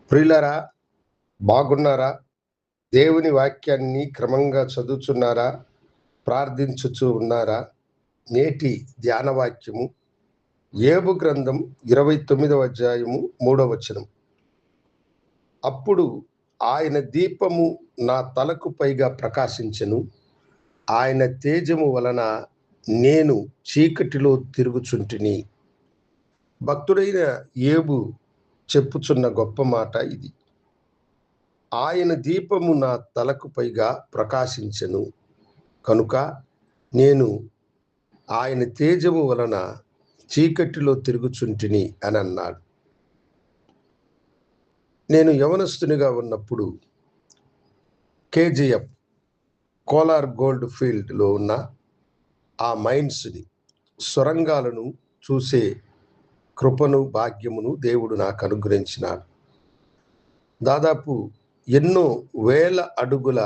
ప్రియులారా, బాగున్నారా? దేవుని వాక్యాన్ని క్రమంగా చదువుచున్నారా? ప్రార్థించుచు ఉన్నారా? నేటి ధ్యాన వాక్యము యోబు గ్రంథం 29వ అధ్యాయము 3వ వచనం. అప్పుడు ఆయన దీపము నా తలకు పైగా ప్రకాశించెను, ఆయన తేజము వలన నేను చీకటిలో తిరుగుచుంటిని. భక్తుడైన యోబు చెప్పుచున్న గొప్ప మాట ఇది. ఆయన దీపము నా తలకు పైగా ప్రకాశించెను కనుక నేను ఆయన తేజము వలన చీకటిలో తిరుగుచుంటిని అని అన్నాడు. నేను యవనస్తునిగా ఉన్నప్పుడు కేజీఎఫ్ కోలార్ గోల్డ్ ఫీల్డ్లో ఉన్న ఆ మైన్స్ని, సొరంగాలను చూసే కృపను, భాగ్యమును దేవుడు నాకు అనుగ్రహించినాడు. దాదాపు ఎన్నో వేల అడుగుల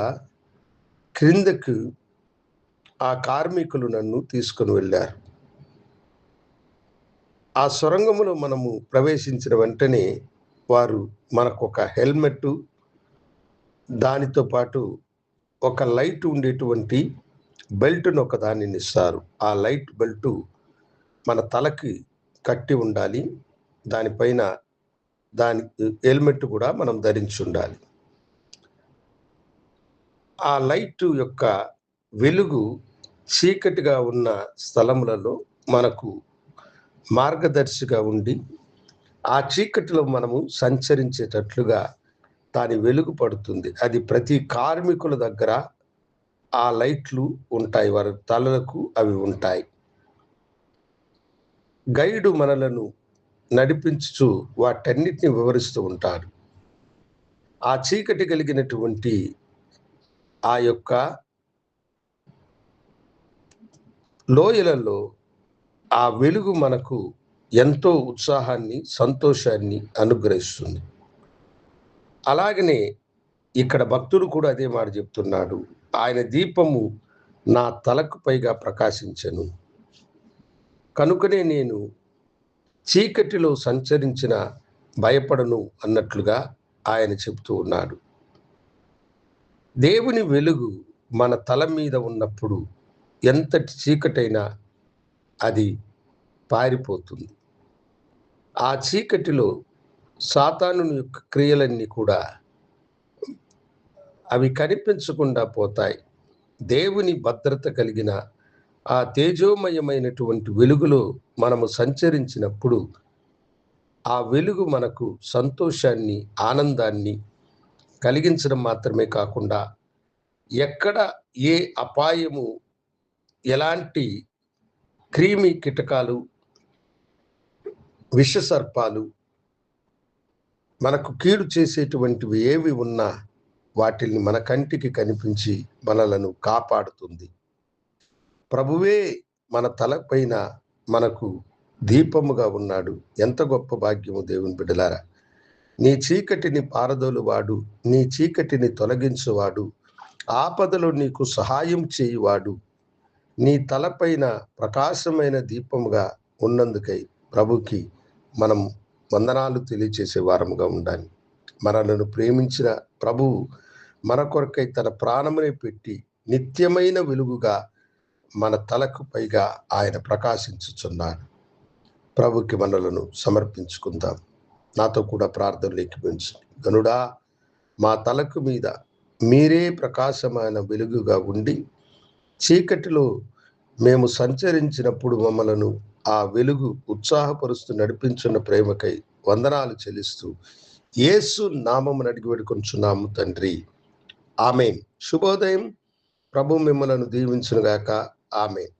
క్రిందకు ఆ కార్మికులు నన్ను తీసుకొని వెళ్ళారు. ఆ సొరంగములో మనము ప్రవేశించిన వెంటనే వారు మనకు ఒక హెల్మెట్, దానితో పాటు ఒక లైట్ ఉండేటువంటి బెల్ట్ను ఒక దానిని ఇస్తారు. ఆ లైట్ బెల్ట్ మన తలకి కట్టి ఉండాలి. దానిపైన దాని హెల్మెట్ కూడా మనం ధరించి ఉండాలి. ఆ లైట్ యొక్క వెలుగు చీకటిగా ఉన్న స్థలములలో మనకు మార్గదర్శిగా ఉండి, ఆ చీకటిలో మనము సంచరించేటట్లుగా దాని వెలుగు పడుతుంది. అది ప్రతి కార్మికుల దగ్గర ఆ లైట్లు ఉంటాయి, వారి తలలకు అవి ఉంటాయి. గైడు మనలను నడిపించుచు వాటన్నిటిని వివరిస్తూ ఉంటాడు. ఆ చీకటి కలిగినటువంటి ఆ యొక్క లోయలలో ఆ వెలుగు మనకు ఎంతో ఉత్సాహాన్ని, సంతోషాన్ని అనుగ్రహిస్తుంది. అలాగనే ఇక్కడ భక్తుడు కూడా అదే మాట చెప్తున్నాడు. ఆయన దీపము నా తలకు పైగా ప్రకాశించెను కనుకనే నేను చీకటిలో సంచరించిన భయపడను అన్నట్లుగా ఆయన చెబుతూ ఉన్నాడు. దేవుని వెలుగు మన తల మీద ఉన్నప్పుడు ఎంతటి చీకటైనా అది పారిపోతుంది. ఆ చీకటిలో సాతాను యొక్క క్రియలన్నీ కూడా అవి కనిపించకుండా పోతాయి. దేవుని భద్రత కలిగిన ఆ తేజోమయమైనటువంటి వెలుగులో మనము సంచరించినప్పుడు ఆ వెలుగు మనకు సంతోషాన్ని, ఆనందాన్ని కలిగించడం మాత్రమే కాకుండా, ఎక్కడ ఏ అపాయము, ఎలాంటి క్రిమి కీటకాలు, విషసర్పాలు మనకు కీడు చేసేటువంటివి ఏవి ఉన్నా వాటిని మన కంటికి కనిపించి మనలను కాపాడుతుంది. ప్రభువే మన తలపైన మనకు దీపముగా ఉన్నాడు. ఎంత గొప్ప భాగ్యము దేవుని బిడ్డలారా! నీ చీకటిని పారదోలువాడు, నీ చీకటిని తొలగించువాడు, ఆపదలో నీకు సహాయం చేయువాడు, నీ తలపైన ప్రకాశమైన దీపముగా ఉన్నందుకై ప్రభుకి మనం వందనాలు తెలియచేసే వారముగా ఉండాలి. మనలను ప్రేమించిన ప్రభువు మన కొరకై తన ప్రాణమునే పెట్టి నిత్యమైన వెలుగుగా మన తలకు పైగా ఆయన ప్రకాశించుచున్నాడు. ప్రభుకి మనలను సమర్పించుకుందాం. నాతో కూడా ప్రార్థనలు ఏకీభవించండి. గనుడా, మా తలకు మీద మీరే ప్రకాశమైన వెలుగుగా ఉండి, చీకటిలో మేము సంచరించినప్పుడు మమ్మలను ఆ వెలుగు ఉత్సాహపరుస్తూ నడిపించున్న ప్రేమకై వందనాలు చెల్లిస్తూ యేసు నామమున అడిగి వేడుకొనుచున్నాము తండ్రి. ఆమేన్. శుభోదయం. ప్రభు మిమ్మలను దీవించునుగాక. ఆమేన్.